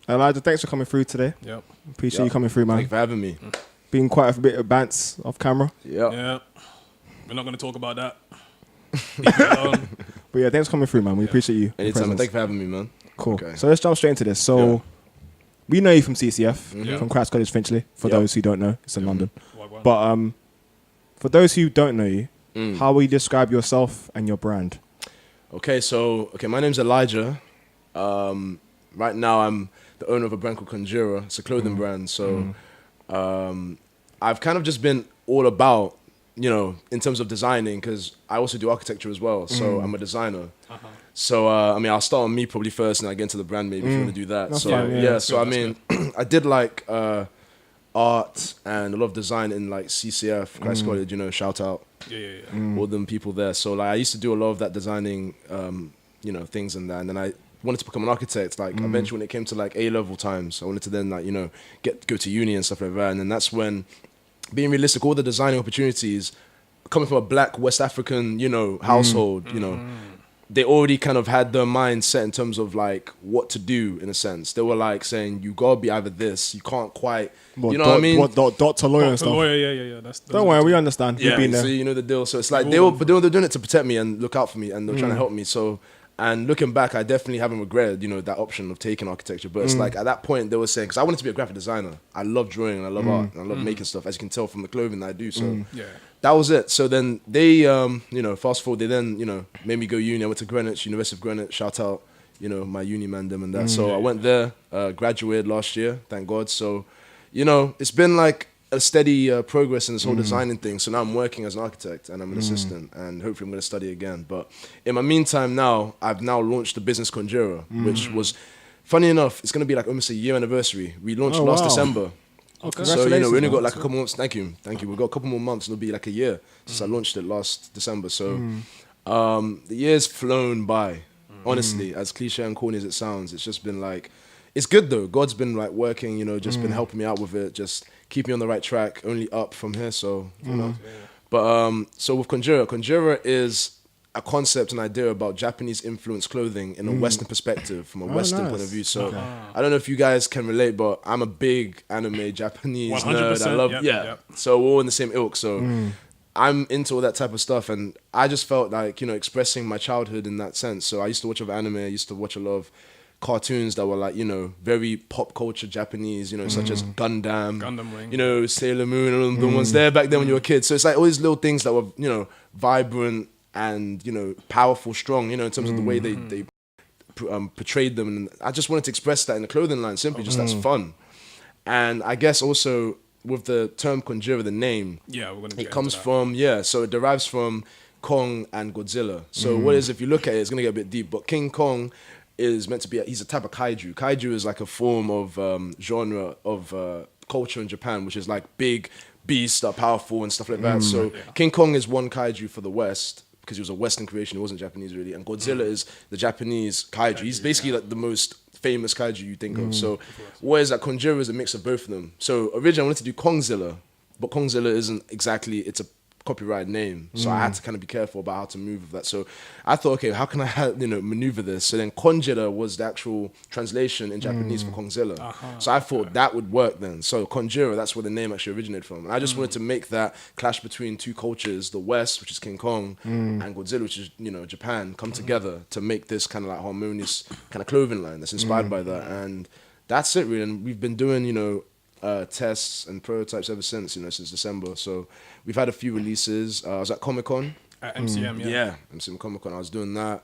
Elijah, thanks for coming through today. Yep. Appreciate you coming through, man. Thank you for having me. Been quite a bit of bants off camera. Yeah. We're not going to talk about that. Leave it alone. But yeah, thanks for coming through, man. We appreciate you. Anytime. Thank you for having me, man. Cool. Okay. So let's jump straight into this. So we know you from CCF, from Christ College Finchley. For those who don't know, it's in London. But for those who don't know you, how will you describe yourself and your brand? Okay, my name's Elijah. Right now, I'm the owner of a brand called Konjira. It's a clothing brand. So I've kind of just been all about, in terms of designing, because I also do architecture as well. So I'm a designer. So, I'll start on me probably first and I get into the brand maybe if you want to do that. That's so, fine, so I did like art and a lot of design in like CCF, Christ College, shout out. All them people there. So like I used to do a lot of that designing, things and that. And then I wanted to become an architect. Like eventually when it came to like A-level times, I wanted to then like, go to uni and stuff like that. And then that's when, being realistic, all the designing opportunities coming from a black West African, household, they already kind of had their mind set in terms of like what to do in a sense. They were like saying, you gotta be either this, you can't quite, what I mean? Doctor, lawyer and stuff. Yeah. Don't worry, we understand. Yeah, We've been there. so you know the deal. So it's like they're doing it to protect me and look out for me and they're trying to help me. So, and looking back, I definitely haven't regretted, that option of taking architecture. But it's like at that point they were saying, because I wanted to be a graphic designer. I love drawing and I love art and I love making stuff, as you can tell from the clothing that I do. So that was it. So then they, fast forward, they then, made me go uni. I went to Greenwich, University of Greenwich. Shout out, my uni man, them and that. So I went there, graduated last year, thank God. So, it's been like a steady progress in this whole designing thing. So now I'm working as an architect and I'm an assistant and hopefully I'm going to study again. But in my meantime now, I've now launched the business Konjira, which was, funny enough, it's going to be like almost a year anniversary. We launched last December. Okay. So, we only got like a couple months. Thank you. We've got a couple more months. It'll be like a year since I launched it last December. So, the year's flown by, honestly, as cliche and corny as it sounds. It's just been like, it's good though. God's been like working, just been helping me out with it, just keep me on the right track, only up from here. So, But, so with Konjira is a concept, an idea about Japanese influenced clothing in a Western perspective, from a Western point of view. So I don't know if you guys can relate, but I'm a big anime Japanese nerd. I love, So we're all in the same ilk. So I'm into all that type of stuff. And I just felt like, expressing my childhood in that sense. So I used to watch a lot of anime. I used to watch a lot of cartoons that were like, very pop culture Japanese, such as Gundam Wing, Sailor Moon, and all the ones there back then when you were a kid. So it's like all these little things that were, vibrant and powerful, strong, in terms of the way they portrayed them. And I just wanted to express that in the clothing line, simply just that's fun. And I guess also with the term Konjira, the name, it comes from so it derives from Kong and Godzilla. So what is, if you look at it, it's gonna get a bit deep, but King Kong is meant to be he's a type of kaiju. Kaiju is like a form of genre of culture in Japan, which is like big beasts that are powerful and stuff like that. So King Kong is one kaiju for the West, because he was a Western creation, he wasn't Japanese really. And Godzilla is the Japanese kaiju. He's basically like the most famous kaiju you think of. So whereas that Konjira is a mix of both of them. So originally I wanted to do Kongzilla, but Kongzilla isn't exactly, it's a copyright name. So I had to kind of be careful about how to move with that. So I thought, okay, how can I maneuver this? So then Konjira was the actual translation in Japanese for Kongzilla. So I thought that would work then. So Konjira, that's where the name actually originated from. And I just wanted to make that clash between two cultures, the West, which is King Kong, and Godzilla, which is, Japan, come together to make this kind of like harmonious kind of clothing line that's inspired by that. And that's it really. And we've been doing, tests and prototypes ever since, since December. So we've had a few releases. I was at Comic-Con. At MCM, MCM Comic-Con. I was doing that.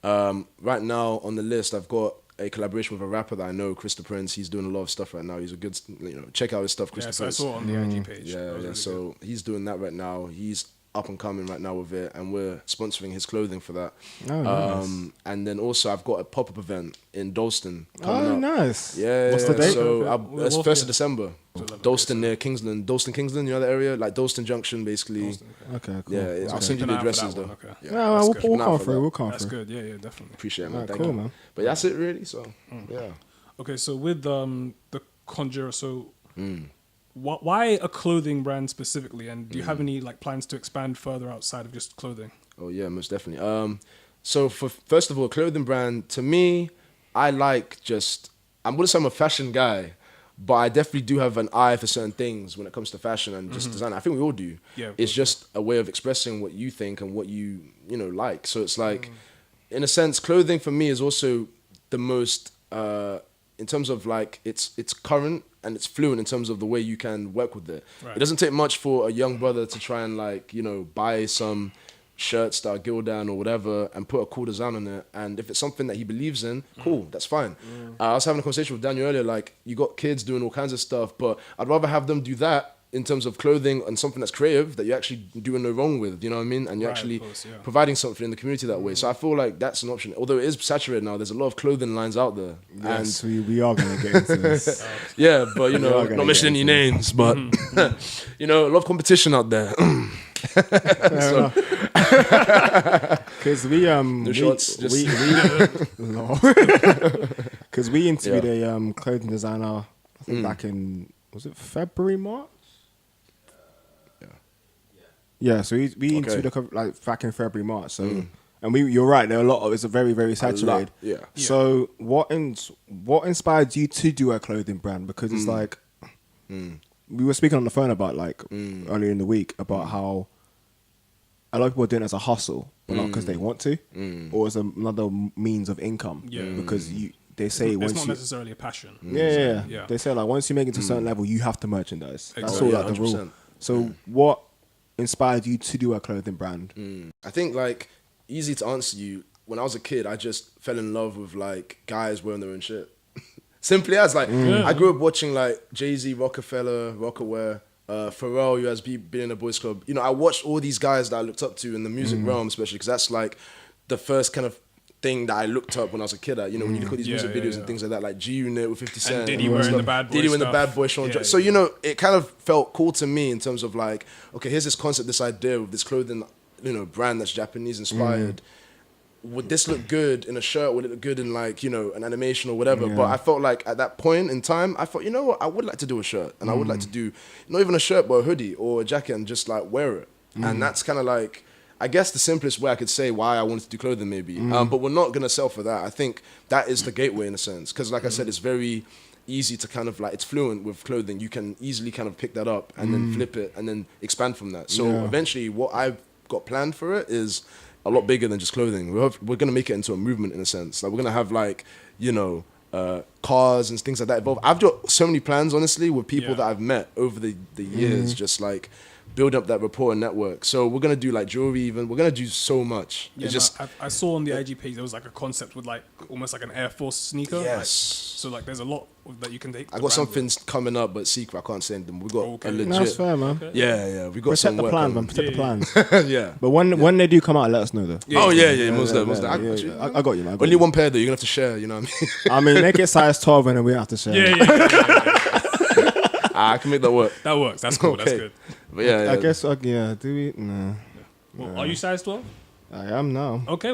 Right now on the list, I've got a collaboration with a rapper that I know, Krista Prince. He's doing a lot of stuff right now. He's a good, check out his stuff, Krista Prince. I saw it on the IG page. Really so good. He's doing that right now. He's up and coming right now with it, and we're sponsoring his clothing for that. Nice. And then also I've got a pop-up event in Dalston coming up. Nice. Yeah. What's the date? So it's 1st of December. Dalston near Kingsland. Dalston, Kingsland, you know that area? Like Dalston Junction, basically. Okay, cool. Yeah, I'll send you the addresses though. Okay. Yeah, we'll come through. That's good. Yeah, definitely. Appreciate it, man. Right, Thank cool, you. man. But that's it really, so yeah. Okay, so with the Konjira, so why a clothing brand specifically, and do you have any like plans to expand further outside of just clothing? Oh yeah, most definitely. So for first of all, clothing brand, to me, I like I wouldn't say I'm a fashion guy, but I definitely do have an eye for certain things when it comes to fashion and just design. I think we all do. Yeah, it's just a way of expressing what you think and what you like. So it's like, in a sense, clothing for me is also the most, in terms of like, it's current and it's fluent in terms of the way you can work with it. Right. It doesn't take much for a young brother to try and like, buy some shirts that are Gildan or whatever and put a cool design on it. And if it's something that he believes in, cool, that's fine. I was having a conversation with Daniel earlier, like, you got kids doing all kinds of stuff, but I'd rather have them do that in terms of clothing and something that's creative that you're actually doing no wrong with, you know what I mean? And you're actually providing something in the community that way. So I feel like that's an option. Although it is saturated now, there's a lot of clothing lines out there. Yes, we are going to get into this. Yeah, but not mentioning any names, but a lot of competition out there. Because we interviewed a clothing designer, I think back in, was it February, March? Yeah, so we interviewed like back in February, March. So and you're right, there are a lot of, it's a very, very saturated. Yeah. So what inspired you to do a clothing brand? Because it's like we were speaking on the phone about like earlier in the week about how a lot of people are doing it as a hustle, but not because they want to, or as another means of income. Yeah. Because they say it's once not necessarily a passion. Yeah. They say like once you make it to a certain level, you have to merchandise. Exactly. That's all like the rule. So what inspired you to do a clothing brand? I think like easy to answer you. When I was a kid, I just fell in love with like guys wearing their own shit. Simply as like I grew up watching like Jay-Z, Rockefeller, Rockaware, Pharrell, USB, being in a boys club. I watched all these guys that I looked up to in the music realm, especially because that's like the first kind of thing that I looked up when I was a kid at. When you look at these music videos and things like that, like G Unit with 50 Cent, and Diddy wearing the bad boy Diddy wearing the stuff. bad boy Sean John. So it kind of felt cool to me in terms of like, okay, here's this concept, this idea of this clothing, brand that's Japanese inspired. Would this look good in a shirt? Would it look good in like, an animation or whatever? Yeah. But I felt like at that point in time, I thought, what, I would like to do a shirt. And I would like to do, not even a shirt, but a hoodie or a jacket and just like wear it. And that's kind of like, I guess the simplest way I could say why I wanted to do clothing maybe. But we're not going to sell for that. I think that is the gateway in a sense. Because like I said, it's very easy to kind of like, it's fluent with clothing. You can easily kind of pick that up and then flip it and then expand from that. So eventually what I've got planned for it is a lot bigger than just clothing. We're going to make it into a movement in a sense. Like we're going to have like, cars and things like that involved. I've got so many plans, honestly, with people that I've met over the years, just like build up that rapport and network. So we're going to do like jewelry even. We're going to do so much. Yeah, I saw on the IG page, there was like a concept with like almost like an Air Force sneaker. Yes. Like, so like there's a lot that you can take. I got some things coming up, but secret, I can't say them. We got a legit. That's fair, man. Okay. Yeah. We got protect some the work plans, on. man. Protect the plans. Yeah. But when they do come out, let us know though. Most of them. I got you, man. Only one pair though. You're gonna have to share. You know what I mean? Make it size 12, and then we have to share. Yeah. I can make that work. That works. That's cool. Okay. That's good. But yeah. I guess. Do we? No. Well, are you size 12? I am now. Okay.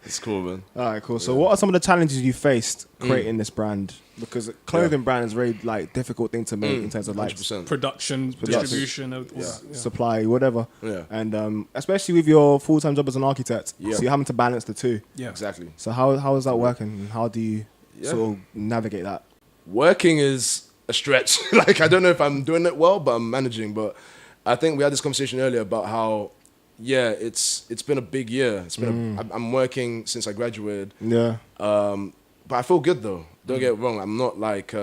It's cool, man. All right, cool. So, what are some of the challenges you faced creating this brand? Because clothing brand is a very like difficult thing to make in terms of like 100%. production, distribution, supply, whatever. Yeah. And especially with your full-time job as an architect, so you're having to balance the two. Yeah, exactly. So how is that working? How do you sort of navigate that? Working is a stretch. Like I don't know if I'm doing it well, but I'm managing. But I think we had this conversation earlier about how. Yeah, it's been a big year. It's been I'm working since I graduated. Yeah. But I feel good though. Don't get it wrong. I'm not like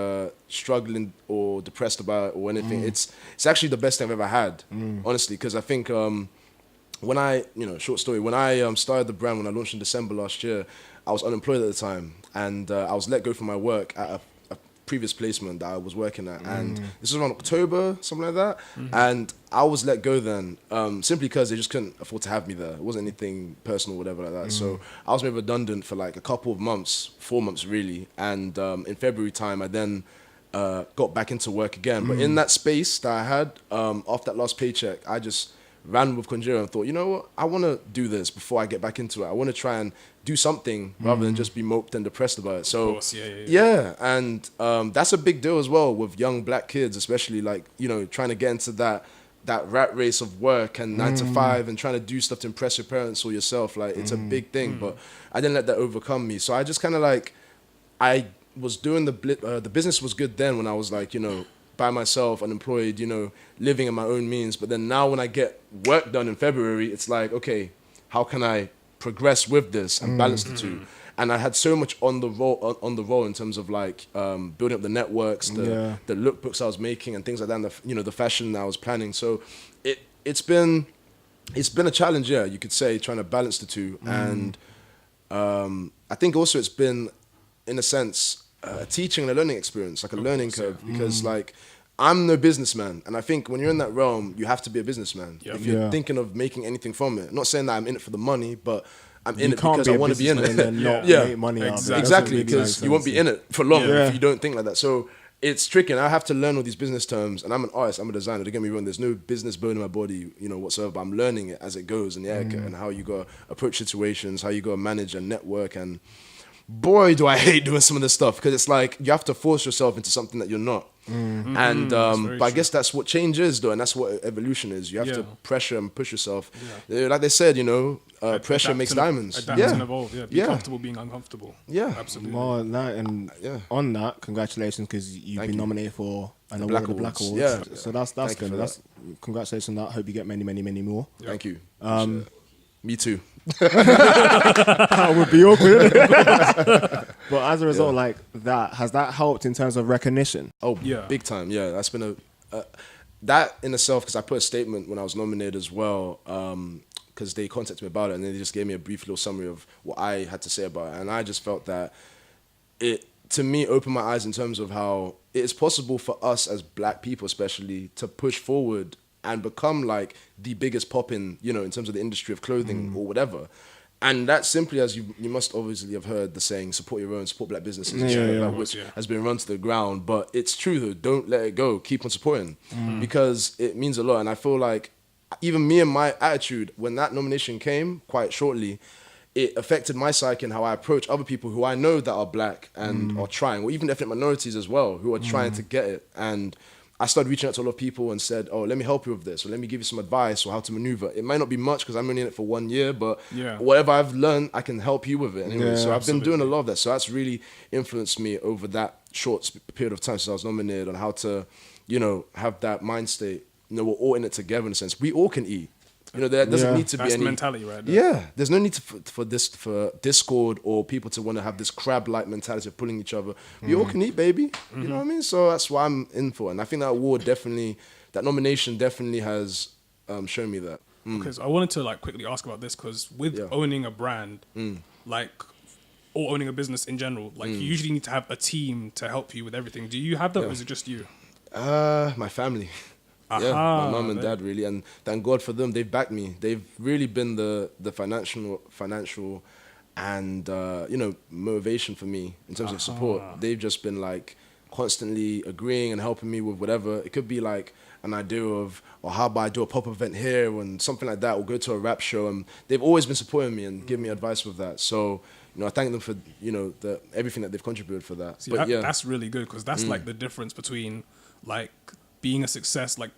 struggling or depressed about it or anything. It's actually the best thing I've ever had, honestly. Because I think when I short story, when I started the brand, when I launched in December last year, I was unemployed at the time, and I was let go from my work at a previous placement that I was working at, and this was around October, something like that, and I was let go then, simply because they just couldn't afford to have me there. It wasn't anything personal or whatever like that, so I was made redundant for like a couple of months, 4 months really, and in February time, I then got back into work again, but in that space that I had, after that last paycheck, I just ran with Konjira and thought, you know what, I want to do this before I get back into it. I want to try and do something rather than just be moped and depressed about it. So, and that's a big deal as well with young black kids, especially like, trying to get into that that rat race of work and 9 to 5 and trying to do stuff to impress your parents or yourself. Like, it's a big thing, but I didn't let that overcome me. So I just kind of like, I was doing the business was good then when I was like, you know, by myself, unemployed, you know, living in my own means. But then now when I get work done in February, it's like, okay, how can I progress with this and balance the two? And I had so much on the roll in terms of like building up the networks, the lookbooks I was making and things like that, and the fashion I was planning. So it's been a challenge, yeah, you could say, trying to balance the two. And I think also it's been, in a sense, a teaching and a learning experience, like a learning curve, because like I'm no businessman, and I think when you're in that realm, you have to be a businessman if you're thinking of making anything from it. Not saying that I'm in it for the money, but I'm in it because I want to be in it. And not make money out of it. Exactly, because you won't be in it for long if you don't think like that. So it's tricky, and I have to learn all these business terms. And I'm an artist, I'm a designer. Don't get me wrong. There's no business bone in my body, you know, whatsoever. But I'm learning it as it goes, and and how you got to approach situations, how you got to manage and network. And boy, do I hate doing some of this stuff, because it's like you have to force yourself into something that you're not. And but I guess that's what change is, though, and that's what evolution is. You have to pressure and push yourself. Like they said, you know, pressure makes diamonds. Adapt and evolve. Be comfortable being uncomfortable. Absolutely. More on that, and on that, congratulations, because you've been nominated for an award, the Black Awards. So that's good. That's congratulations on that. Hope you get many, many, many more. Thank you. Me too. That would be awkward. But as a result, like that, has that helped in terms of recognition? Oh, yeah, big time. Yeah, that's been that in itself, because I put a statement when I was nominated as well, because they contacted me about it, and they just gave me a brief little summary of what I had to say about it, and I just felt that it, to me, opened my eyes in terms of how it is possible for us as Black people, especially, to push forward and become like the biggest pop in, you know, in terms of the industry of clothing or whatever. And that's simply, as you must obviously have heard the saying, support your own, support Black businesses, which has been run to the ground. But it's true though, don't let it go. Keep on supporting because it means a lot. And I feel like even me and my attitude, when that nomination came quite shortly, it affected my psyche and how I approach other people who I know that are Black and are trying, or even ethnic minorities as well, who are trying to get it. And I started reaching out to a lot of people and said, oh, let me help you with this, or let me give you some advice or how to maneuver. It might not be much because I'm only in it for 1 year, but whatever I've learned, I can help you with it. Anyway, so I've been doing a lot of that. So that's really influenced me over that short period of time since I was nominated, on how to, you know, have that mind state. You know, we're all in it together in a sense. We all can eat. You know, there doesn't need to be any... That's the mentality, right? Yeah, there's no need for discord or people to want to have this crab-like mentality of pulling each other. We all can eat, baby. You know what I mean? So that's what I'm in for. And I think that award definitely, that nomination definitely has shown me that. Because I wanted to like quickly ask about this, because with owning a brand, like, or owning a business in general, like you usually need to have a team to help you with everything. Do you have that, or is it just you? My family. Yeah, my mum and dad, really, and thank God for them. They've backed me. They've really been the financial and you know, motivation for me in terms of support. They've just been like constantly agreeing and helping me with whatever. It could be like an idea of, or how about I do a pop event here and something like that, or go to a rap show, and they've always been supporting me and giving me advice with that. So, you know, I thank them for, you know, everything that they've contributed for that. See, but that's really good, because that's like the difference between like being a success, like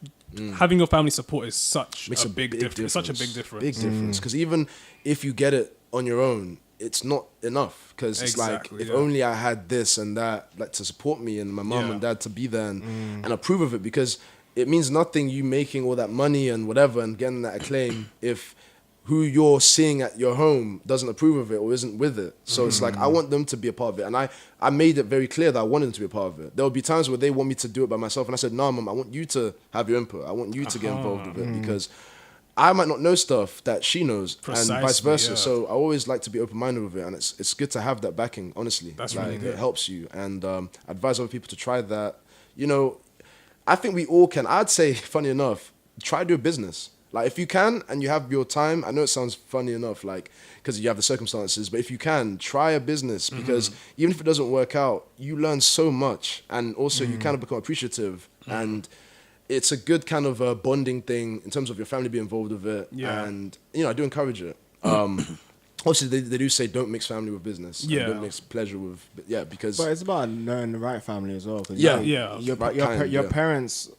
having your family support is such a big difference. Such a big difference. Big difference. Because even if you get it on your own, it's not enough. Because it's like, if only I had this and that, like, to support me, and my mom and dad to be there and approve of it. Because it means nothing you making all that money and whatever and getting that acclaim if who you're seeing at your home doesn't approve of it or isn't with it. So it's like, I want them to be a part of it. And I made it very clear that I wanted them to be a part of it. There will be times where they want me to do it by myself. And I said, no, Mom, I want you to have your input. I want you to get involved with it, because I might not know stuff that she knows, and vice versa. Yeah. So I always like to be open-minded with it. And it's good to have that backing, honestly. That's like, really good. It helps you. And advise other people to try that. You know, I think we all can. I'd say, funny enough, try to do a business. Like, if you can and you have your time, I know it sounds funny enough, like, because you have the circumstances, but if you can, try a business, because even if it doesn't work out, you learn so much, and also you kind of become appreciative, and it's a good kind of bonding thing in terms of your family being involved with it, and, you know, I do encourage it. Obviously, they do say don't mix family with business. Yeah. Don't mix pleasure with, because... But it's about knowing the right family as well. Your parents...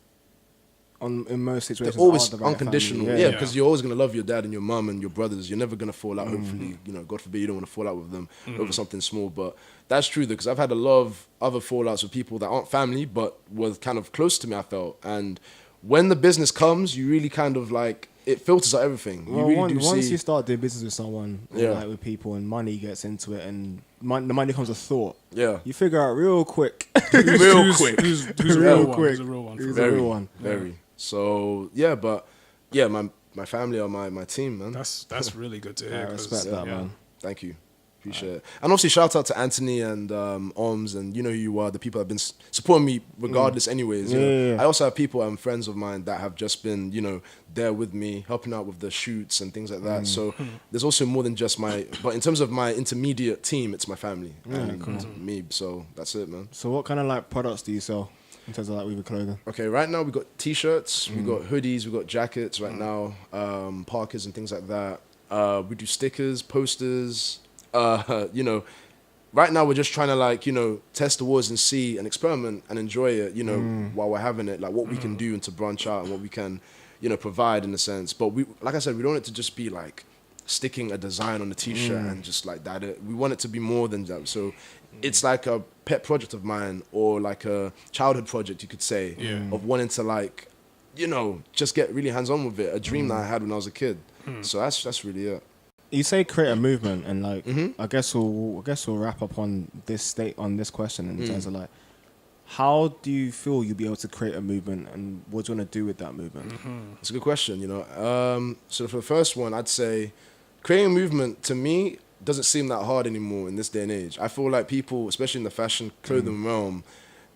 in most situations, they're always are the right unconditional. family. Yeah, because you're always going to love your dad and your mum and your brothers. You're never going to fall out, hopefully. You know, God forbid you don't want to fall out with them over something small. But that's true, though, because I've had a lot of other fallouts with people that aren't family, but were kind of close to me, I felt. And when the business comes, you really kind of like, it filters out everything. Well, you really once you start doing business with someone, or Yeah. like with people, and money gets into it, and the money becomes a thought, Yeah. you figure out real quick. Real quick. Who's a Real real one? quick. Who's a real one? Who's for a real. real one. Very. So, yeah, but yeah, my family are my team, man. That's really good to I hear. 'cause, respect that, yeah. man. Thank you. Appreciate it. And obviously, shout out to Anthony and Oms, and you know who you are, the people that have been supporting me regardless, anyways. You know? Yeah. I also have people and friends of mine that have just been, you know, there with me, helping out with the shoots and things like that. So there's also more than just but in terms of my intermediate team, it's my family and me. So that's it, man. So what kind of like products do you sell in terms of like Weaver clothing? Okay, right now we got t-shirts, we got hoodies, we got jackets right now, parkas and things like that. We do stickers, posters. You know, right now we're just trying to like, you know, test the waters and see and experiment and enjoy it, you know, while we're having it, like what we can do and to branch out and what we can, you know, provide in a sense. But we, like I said, we don't want it to just be like sticking a design on a t-shirt and just like that. We want it to be more than that. So it's like a pet project of mine, or like a childhood project, you could say, of wanting to like, you know, just get really hands-on with it. A dream that I had when I was a kid. So that's really it. You say create a movement, and like I guess we'll wrap up on this question in terms of like, how do you feel you'll be able to create a movement, and what do you want to do with that movement? It's a good question, you know. So for the first one, I'd say creating a movement to me doesn't seem that hard anymore in this day and age. I feel like people, especially in the fashion clothing realm,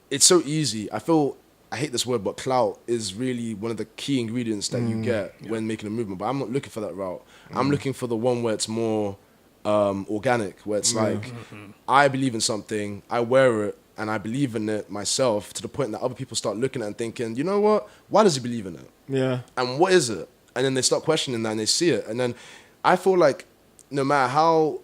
it's so easy. I hate this word, but clout is really one of the key ingredients that you get when making a movement. But I'm not looking for that route. I'm looking for the one where it's more organic, where it's like, I believe in something, I wear it, and I believe in it myself to the point that other people start looking at it and thinking, you know what? Why does he believe in it? Yeah. And what is it? And then they start questioning that and they see it. And then I feel like no matter how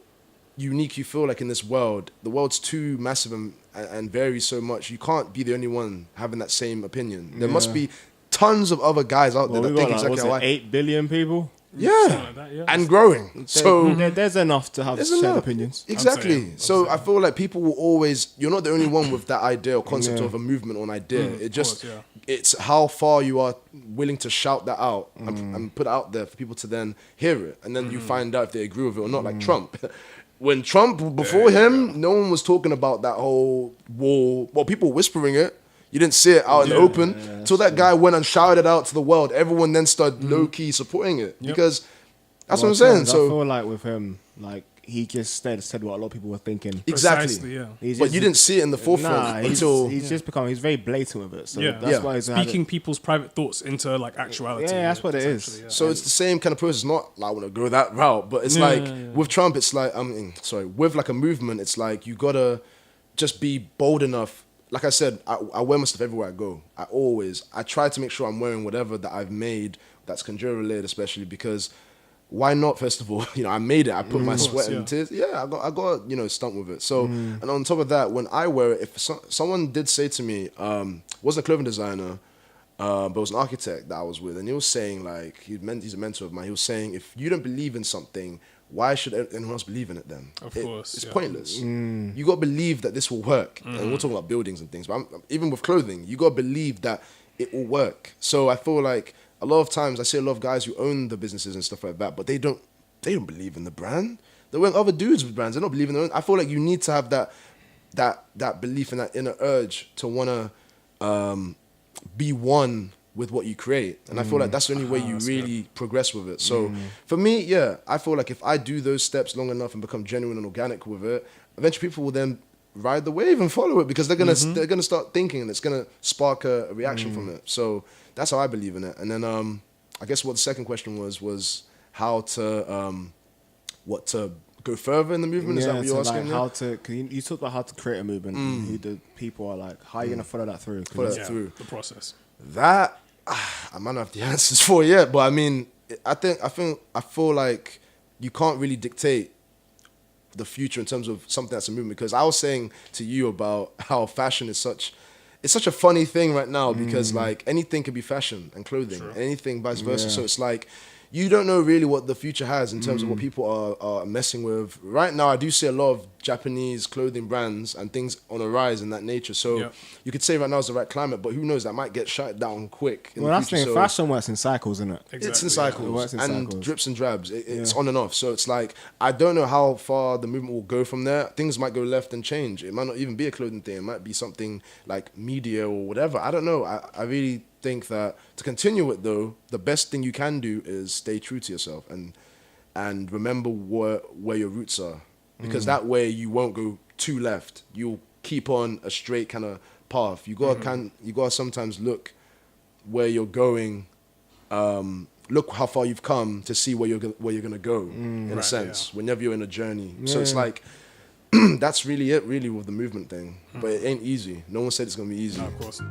unique you feel like in this world, the world's too massive and varies so much. You can't be the only one having that same opinion. There must be tons of other guys out there that think exactly how I... 8 billion people? Yeah. Like that, yeah. And growing. So there's enough to have shared opinions. Exactly. So I feel like people will always... You're not the only one with that idea or concept of a movement or an idea. It just... It's how far you are willing to shout that out and put it out there for people to then hear it. And then you find out if they agree with it or not, like Trump. When Trump, before him, no one was talking about that whole war. Well, people were whispering it. You didn't see it out in the open. Till that guy went and shouted it out to the world. Everyone then started low-key supporting it. Because that's what I'm saying. So I feel like with him, like, he just said what a lot of people were thinking. Exactly. Precisely, yeah. But you didn't see it in the forefront until... He's just become... He's very blatant with it. So Yeah. that's why he's... Speaking people's private thoughts into, like, actuality. Yeah, that's what it is. essentially, yeah. So it's the same kind of process. Not like I want to go that route, but it's like with Trump, it's like with like a movement, it's like you gotta just be bold enough. Like I said, I wear my stuff everywhere I go. I try to make sure I'm wearing whatever that I've made that's Konjira related, especially because why not? First of all, you know, I made it. I put my sweat and tears. Yeah, I got you know, stunt with it. So and on top of that, when I wear it, if someone did say to me, wasn't a clothing designer. But it was an architect that I was with, and he was saying, like, he's a mentor of mine. He was saying, if you don't believe in something, why should anyone else believe in it then? Of course. It's pointless. You got to believe that this will work. And we're talking about buildings and things, but even with clothing, you got to believe that it will work. So I feel like a lot of times I see a lot of guys who own the businesses and stuff like that, but they don't believe in the brand. They're wearing other dudes with brands. They're not believing in their own. I feel like you need to have that belief and that inner urge to want to be one with what you create. And I feel like that's the only way you really progress with it. So for me, yeah, I feel like if I do those steps long enough and become genuine and organic with it, eventually people will then ride the wave and follow it because they're gonna start thinking and it's gonna spark a reaction from it. So that's how I believe in it. And then I guess what the second question was how to go further in the movement. Is that what you're asking? Like cause you talked about how to create a movement, and who the people are, like, how are you gonna follow that through? Through the process. That I might not have the answers for yet, but I mean, I feel like you can't really dictate the future in terms of something that's a movement. Because I was saying to you about how fashion is such, it's such a funny thing right now because like anything could be fashion and clothing, and anything vice versa. Yeah. So it's like you don't know really what the future has in terms of what people are messing with. Right now, I do see a lot of Japanese clothing brands and things on a rise in that nature. So you could say right now is the right climate, but who knows? That might get shut down quick. Well, that's the thing. Fashion works in cycles, isn't it? Exactly, It's in cycles It works in and cycles. drips and drabs. It's on and off. So it's like I don't know how far the movement will go from there. Things might go left and change. It might not even be a clothing thing. It might be something like media or whatever. I don't know. I really think that to continue it though, the best thing you can do is stay true to yourself and remember where your roots are, because that way you won't go too left. You'll keep on a straight kind of path. You gotta sometimes look where you're going. Look how far you've come to see where you're gonna go in a sense. Whenever you're in a journey, so it's like that's really it, really, with the movement thing. But it ain't easy. No one said it's gonna be easy. No, of course.